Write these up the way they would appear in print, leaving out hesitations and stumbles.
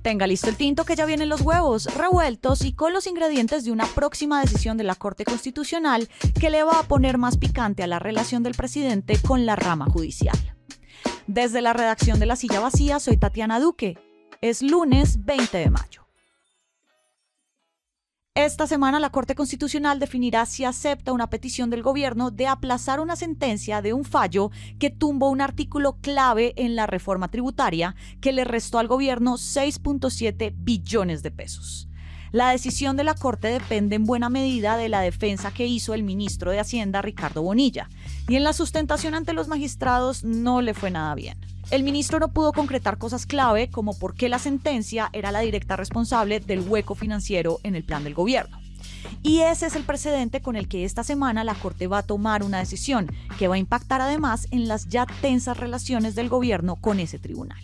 Tenga listo el tinto que ya vienen los huevos revueltos y con los ingredientes de una próxima decisión de la Corte Constitucional que le va a poner más picante a la relación del presidente con la rama judicial. Desde la redacción de La Silla Vacía, soy Tatiana Duque. Es lunes 20 de mayo. Esta semana la Corte Constitucional definirá si acepta una petición del gobierno de aplazar una sentencia de un fallo que tumbó un artículo clave en la reforma tributaria que le restó al gobierno 6.7 billones de pesos. La decisión de la Corte depende en buena medida de la defensa que hizo el ministro de Hacienda, Ricardo Bonilla, y en la sustentación ante los magistrados no le fue nada bien. El ministro no pudo concretar cosas clave como por qué la sentencia era la directa responsable del hueco financiero en el plan del gobierno. Y ese es el precedente con el que esta semana la Corte va a tomar una decisión que va a impactar además en las ya tensas relaciones del gobierno con ese tribunal.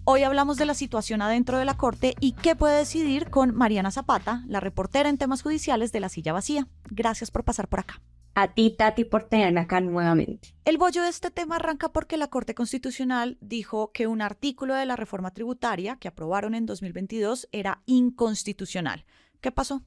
Hoy hablamos de la situación adentro de la Corte y qué puede decidir con Mariana Zapata, la reportera en temas judiciales de La Silla Vacía. Gracias por pasar por acá. A ti, Tati, por tenerme acá nuevamente. El bollo de este tema arranca porque la Corte Constitucional dijo que un artículo de la reforma tributaria que aprobaron en 2022 era inconstitucional. ¿Qué pasó?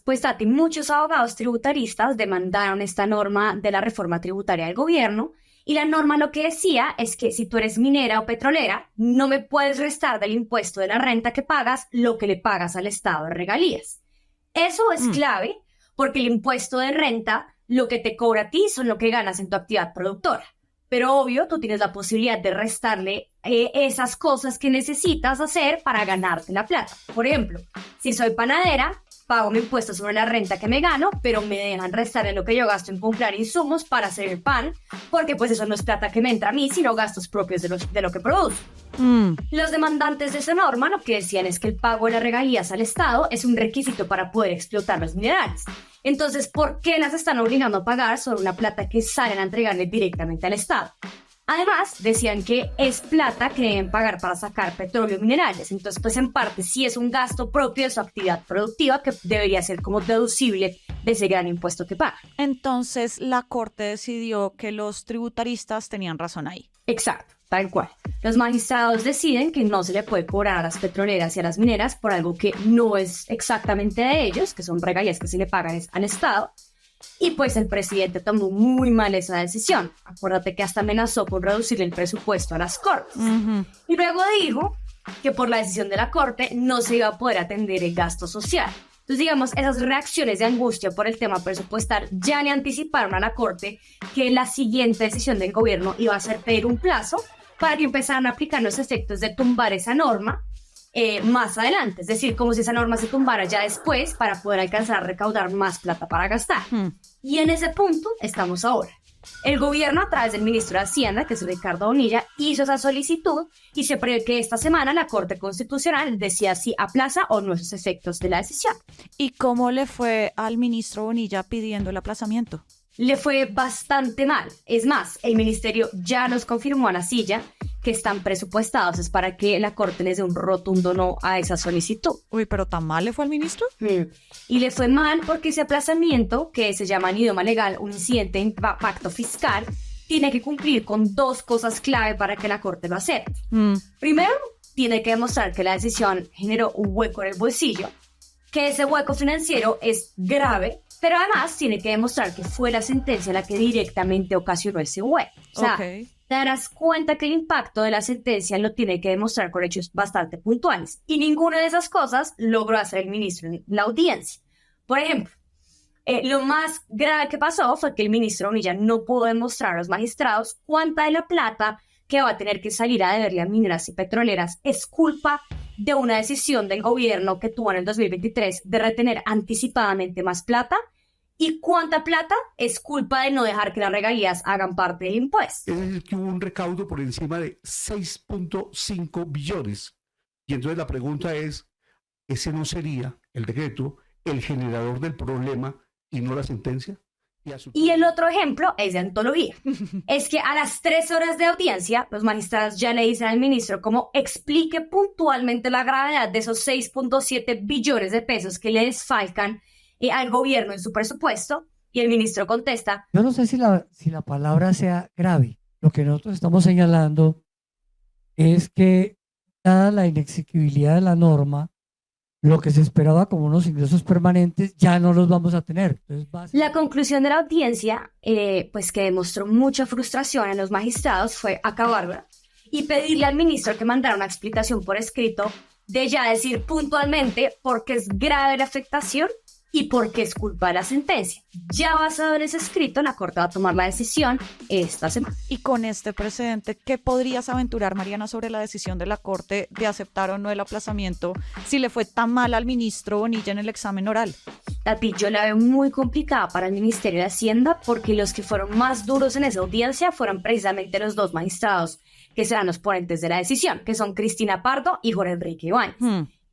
Pues, Tati, muchos abogados tributaristas demandaron esta norma de la reforma tributaria del gobierno y la norma lo que decía es que si tú eres minera o petrolera, no me puedes restar del impuesto de la renta que pagas lo que le pagas al Estado de regalías. Eso es clave porque el impuesto de renta lo que te cobra a ti son lo que ganas en tu actividad productora. Pero obvio, tú tienes la posibilidad de restarle esas cosas que necesitas hacer para ganarte la plata. Por ejemplo, si soy panadera, pago mi impuesto sobre la renta que me gano, pero me dejan restarle lo que yo gasto en comprar insumos para hacer el pan, porque pues eso no es plata que me entra a mí, sino gastos propios de lo que produzco. Los demandantes de esa norma lo que decían es que el pago de las regalías al Estado es un requisito para poder explotar los minerales. Entonces, ¿por qué las están obligando a pagar sobre una plata que salen a entregarle directamente al Estado? Además, decían que es plata que deben pagar para sacar petróleo y minerales. Entonces, pues en parte sí es un gasto propio de su actividad productiva que debería ser como deducible de ese gran impuesto que pagan. Entonces, la Corte decidió que los tributaristas tenían razón ahí. Exacto, tal cual. Los magistrados deciden que no se le puede cobrar a las petroleras y a las mineras por algo que no es exactamente de ellos, que son regalías que se le pagan al Estado. Y pues el presidente tomó muy mal esa decisión. Acuérdate que hasta amenazó con reducirle el presupuesto a las cortes. Y luego dijo que por la decisión de la Corte no se iba a poder atender el gasto social. Entonces, digamos, esas reacciones de angustia por el tema presupuestal ya le anticiparon a la Corte que la siguiente decisión del gobierno iba a ser pedir un plazo para que empezaran a aplicar los efectos de tumbar esa norma más adelante, es decir, como si esa norma se tumbara ya después para poder alcanzar a recaudar más plata para gastar. Y en ese punto estamos ahora. El gobierno, a través del ministro de Hacienda, que es Ricardo Bonilla, hizo esa solicitud y se prevé que esta semana la Corte Constitucional decida si aplaza o no esos efectos de la decisión. ¿Y cómo le fue al ministro Bonilla pidiendo el aplazamiento? Le fue bastante mal. Es más, el ministerio ya nos confirmó a La Silla que están presupuestados es para que la Corte les dé un rotundo no a esa solicitud. Uy, ¿pero tan mal le fue al ministro? Y le fue mal porque ese aplazamiento, que se llama en idioma legal un incidente en pacto fiscal, tiene que cumplir con dos cosas clave para que la Corte lo acepte. Primero, tiene que demostrar que la decisión generó un hueco en el bolsillo, que ese hueco financiero es grave, pero además tiene que demostrar que fue la sentencia la que directamente ocasionó ese hueco. O sea, te darás cuenta que el impacto de la sentencia lo tiene que demostrar con hechos bastante puntuales. Y ninguna de esas cosas logró hacer el ministro en la audiencia. Por ejemplo, lo más grave que pasó fue que el ministro Bonilla no pudo demostrar a los magistrados cuánta de la plata que va a tener que salir a deberle a mineras y petroleras es culpa de una decisión del gobierno que tuvo en el 2023 de retener anticipadamente más plata y cuánta plata es culpa de no dejar que las regalías hagan parte del impuesto. Es decir, que hubo un recaudo por encima de 6.5 billones. Y entonces la pregunta es, ¿ese no sería el decreto el generador del problema y no la sentencia? Y el otro ejemplo es de antología. Es que a las 3 horas de audiencia, los magistrados ya le dicen al ministro cómo explique puntualmente la gravedad de esos 6.7 billones de pesos que le desfalcan al gobierno en su presupuesto, y el ministro contesta: yo no sé si la palabra sea grave. Lo que nosotros estamos señalando es que dada la inexequibilidad de la norma, lo que se esperaba como unos ingresos permanentes ya no los vamos a tener. Entonces, la conclusión de la audiencia, pues que demostró mucha frustración en los magistrados, fue acabarla y pedirle al ministro que mandara una explicación por escrito de ya decir puntualmente por qué es grave la afectación y por qué es culpa de la sentencia. Ya basado en ese escrito, la Corte va a tomar la decisión esta semana. Y con este precedente, ¿qué podrías aventurar, Mariana, sobre la decisión de la Corte de aceptar o no el aplazamiento si le fue tan mal al ministro Bonilla en el examen oral? Tati, yo la veo muy complicada para el Ministerio de Hacienda porque los que fueron más duros en esa audiencia fueron precisamente los dos magistrados que serán los ponentes de la decisión, que son Cristina Pardo y Jorge Enrique Ibáñez.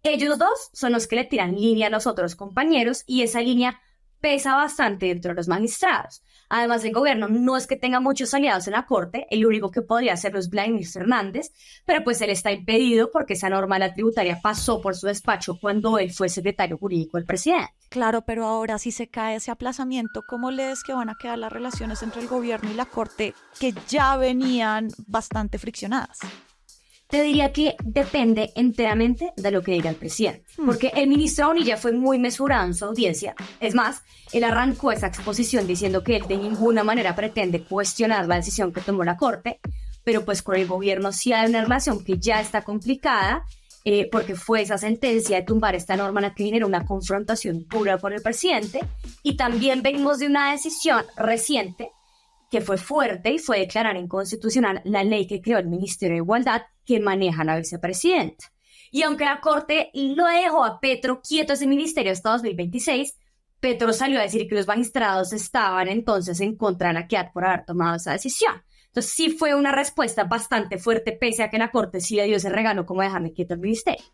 Ellos dos son los que le tiran línea a los otros compañeros y esa línea pesa bastante dentro de los magistrados. Además, el gobierno no es que tenga muchos aliados en la Corte, el único que podría hacerlo es Vladimir Fernández, pero pues él está impedido porque esa norma de la tributaria pasó por su despacho cuando él fue secretario jurídico del presidente. Claro, pero ahora si se cae ese aplazamiento, ¿cómo lees que van a quedar las relaciones entre el gobierno y la Corte que ya venían bastante friccionadas? Te diría que depende enteramente de lo que diga el presidente, porque el ministro Bonilla fue muy mesurado en su audiencia. Es más, él arrancó esa exposición diciendo que él de ninguna manera pretende cuestionar la decisión que tomó la Corte, pero pues con el gobierno sí hay una relación que ya está complicada, porque fue esa sentencia de tumbar esta norma la que genera una confrontación dura por el presidente, y también venimos de una decisión reciente que fue fuerte y fue declarar inconstitucional la ley que creó el Ministerio de Igualdad que maneja la vicepresidenta. Y aunque la Corte lo dejó a Petro quieto ese ministerio hasta 2026, Petro salió a decir que los magistrados estaban entonces en contra de la CIAT por haber tomado esa decisión. Entonces sí fue una respuesta bastante fuerte, pese a que la Corte sí le dio ese regalo como dejarle quieto al ministerio.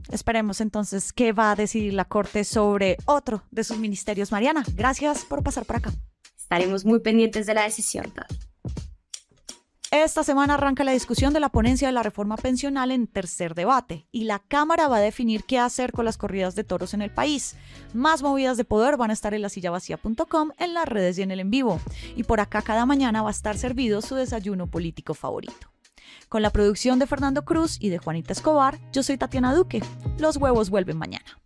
Esperemos entonces qué va a decidir la Corte sobre otro de sus ministerios. Mariana, gracias por pasar por acá. Estaremos muy pendientes de la decisión, Tati. Esta semana arranca la discusión de la ponencia de la reforma pensional en tercer debate y la Cámara va a definir qué hacer con las corridas de toros en el país. Más movidas de poder van a estar en lasillavacía.com, en las redes y en el en vivo. Y por acá cada mañana va a estar servido su desayuno político favorito. Con la producción de Fernando Cruz y de Juanita Escobar, yo soy Tatiana Duque. Los huevos vuelven mañana.